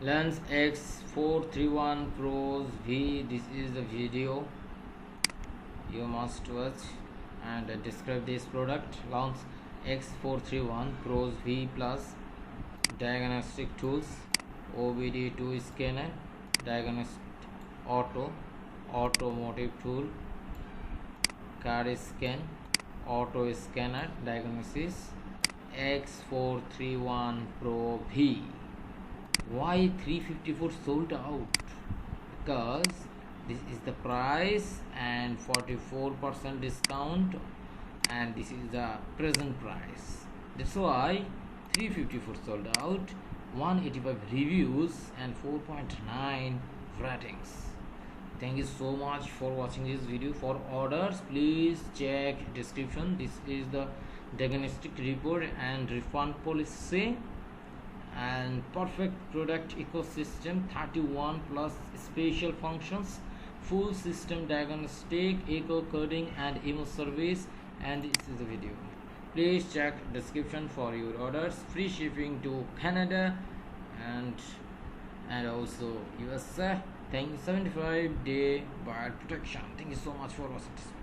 Lens X431 Pros V. This is the video you must watch and describe this product. Lens X431 Pros V Plus diagnostic tools, OBD2 scanner, Diagnost Automotive tool, car scan, auto scanner diagnosis. X431 Pro V. Why 354 sold out? Because this is the price and 44% discount, and this is the present price. That's why 354 sold out, 185 reviews and 4.9 ratings. Thank you so much for watching this video. For orders, please check description. This is the diagnostic report and refund policy and perfect product ecosystem, 31 plus special functions, full system diagnostic, eco coding and email service. And this is the video. Please check description for your orders. Free shipping to Canada and also USA. Thank you. 75-day buyer protection. Thank you so much for watching this.